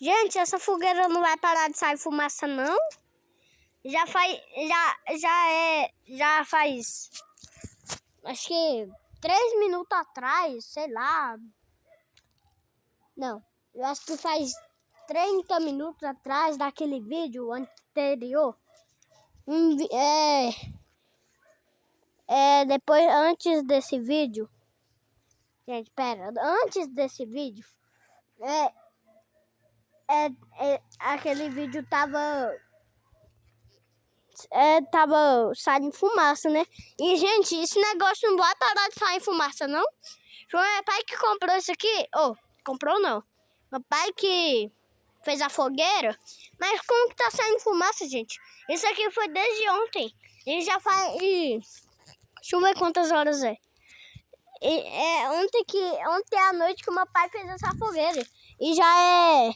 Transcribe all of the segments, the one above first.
Gente, essa fogueira não vai parar de sair fumaça, não? Já faz, acho que 3 minutos atrás, sei lá. Não, eu acho que faz 30 minutos atrás daquele vídeo anterior. Depois, antes desse vídeo. Gente, pera, antes desse vídeo, aquele vídeo tava saindo fumaça, né? E, gente, esse negócio não vai parar de sair fumaça, não? Foi meu pai que comprou isso aqui. Comprou não. Meu pai que fez a fogueira. Mas como que tá saindo fumaça, gente? Isso aqui foi desde ontem. E já faz... Deixa eu ver quantas horas é. Ontem à noite que meu pai fez essa fogueira. E já é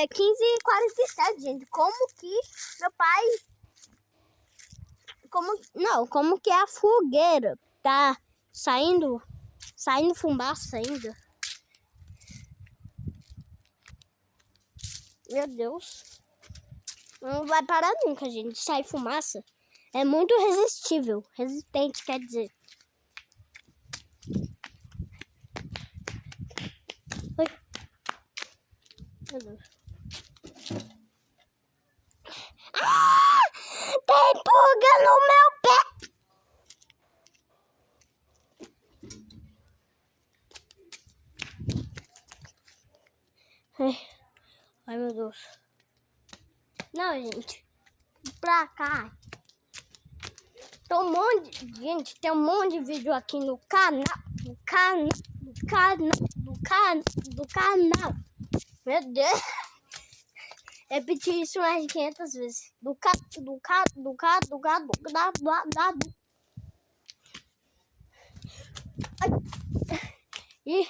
15h47, gente. Como que meu pai... Como que a fogueira tá saindo fumaça ainda? Meu Deus. Não vai parar nunca, gente. Sai fumaça. É muito resistível. Resistente, quer dizer. Oi. Meu Deus. Tem pulga no meu pé! Ai, meu Deus. Não, gente. Pra cá. Tem um monte de vídeo aqui no canal. Do canal. Meu Deus. Repeti isso mais de 500 vezes. E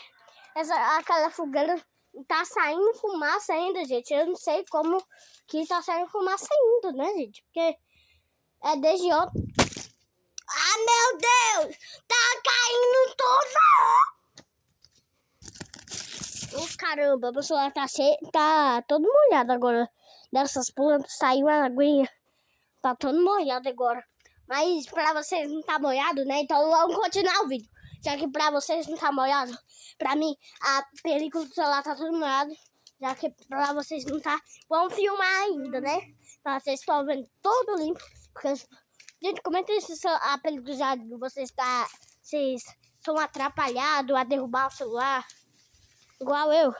aquela fogueira tá saindo fumaça ainda, gente. Eu não sei como que tá saindo fumaça ainda, né, gente? Porque é desde ontem. Ah, meu Deus! Tá caindo tudo! Caramba, meu celular tá todo molhado agora. Dessas plantas saiu a aguinha. Tá todo molhado agora. Mas pra vocês não tá molhado, né? Então vamos continuar o vídeo. Já que pra vocês não tá molhado, pra mim a película do celular tá tudo molhado. Já que pra vocês não tá, vamos filmar ainda, né? Pra vocês estão vendo todo limpo. Porque, gente, comenta se a película já de vocês estão atrapalhados a derrubar o celular. Igual eu.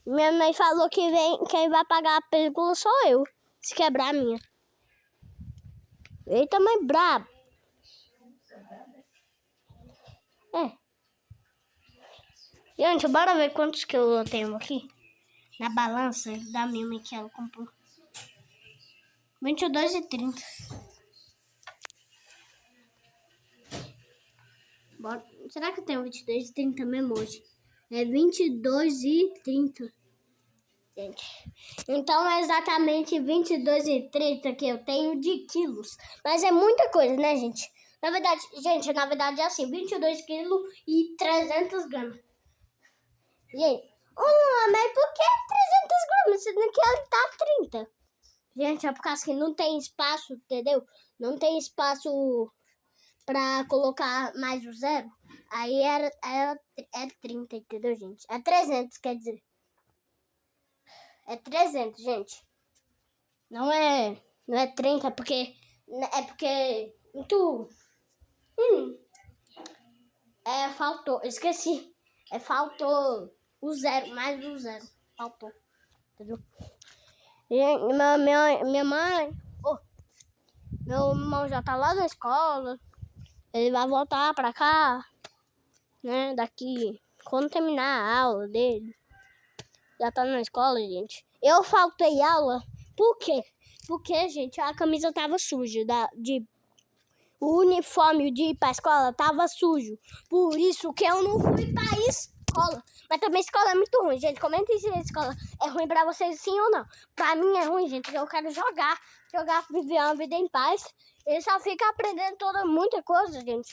Minha mãe falou que quem vai pagar a película sou eu. Se quebrar a minha. Eita, mãe braba. Gente, bora ver quantos quilos eu tenho aqui. Na balança da minha mãe que ela comprou. 22,30. Bora. Será que eu tenho 22,30 mesmo hoje? É 22,30. Gente. Então é exatamente 22,30 que eu tenho de quilos. Mas é muita coisa, né, gente? Na verdade é assim, 22 quilos e 300 gramas. Gente, mas por que 300 gramas? Sendo que ela tá 30. Gente, é por causa que não tem espaço, entendeu? Não tem espaço pra colocar mais o zero. Aí é 30, entendeu, gente? É 300, quer dizer. É 300, gente. Não é 30, porque... muito... faltou, esqueci. Faltou o zero, mais o zero. Faltou, entendeu? E minha mãe... meu irmão já tá lá na escola. Ele vai voltar pra cá, né? Daqui, quando terminar a aula dele. Já tá na escola, gente. Eu faltei aula. Por quê? Porque, gente, a camisa tava suja. O uniforme de ir pra escola tava sujo. Por isso que eu não fui pra escola. Mas também a escola é muito ruim, gente. Comenta se a escola é ruim pra vocês, sim ou não. Pra mim é ruim, gente. Eu quero jogar, viver uma vida em paz. E só fica aprendendo muita coisa, gente.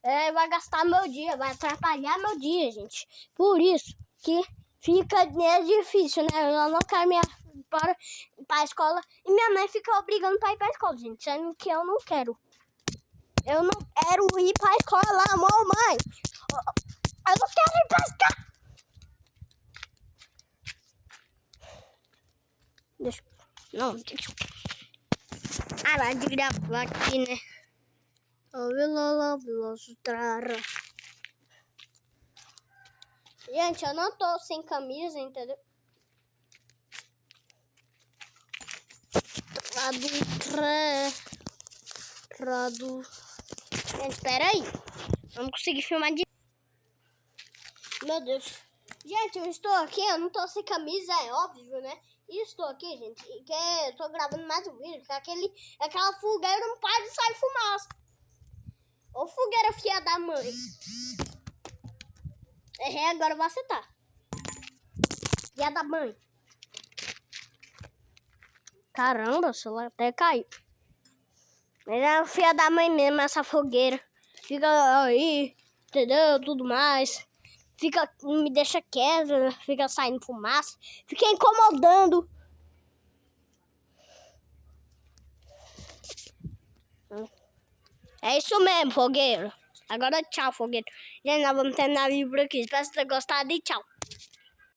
vai gastar meu dia, vai atrapalhar meu dia, gente. Por isso que fica difícil, né? Eu não quero ir para a escola e minha mãe fica obrigando para ir para a escola, gente, sendo que eu não quero. Eu não quero ir para a escola, mamãe. Eu não quero ir para a escola. Deixa eu parar de gravar aqui, né? Gente, eu não tô sem camisa, entendeu? Gente, espera aí. Vamos conseguir filmar de... Meu Deus. Gente, eu estou aqui, eu não tô sem camisa, é óbvio, né? E estou aqui, gente, que eu tô gravando mais um vídeo, que aquela fogueira não para de sair fumaça. Ô fogueira filha da mãe. Agora você tá. Filha da mãe. Caramba, o celular até caiu. Mas é a filha da mãe mesmo, essa fogueira. Fica aí, entendeu? Tudo mais. Me deixa quieto, fica saindo fumaça. Fica incomodando. É isso mesmo, fogueiro. Agora tchau, fogueiro. Gente, nós vamos terminar o vídeo por aqui. Espero que vocês tenham gostado e tchau.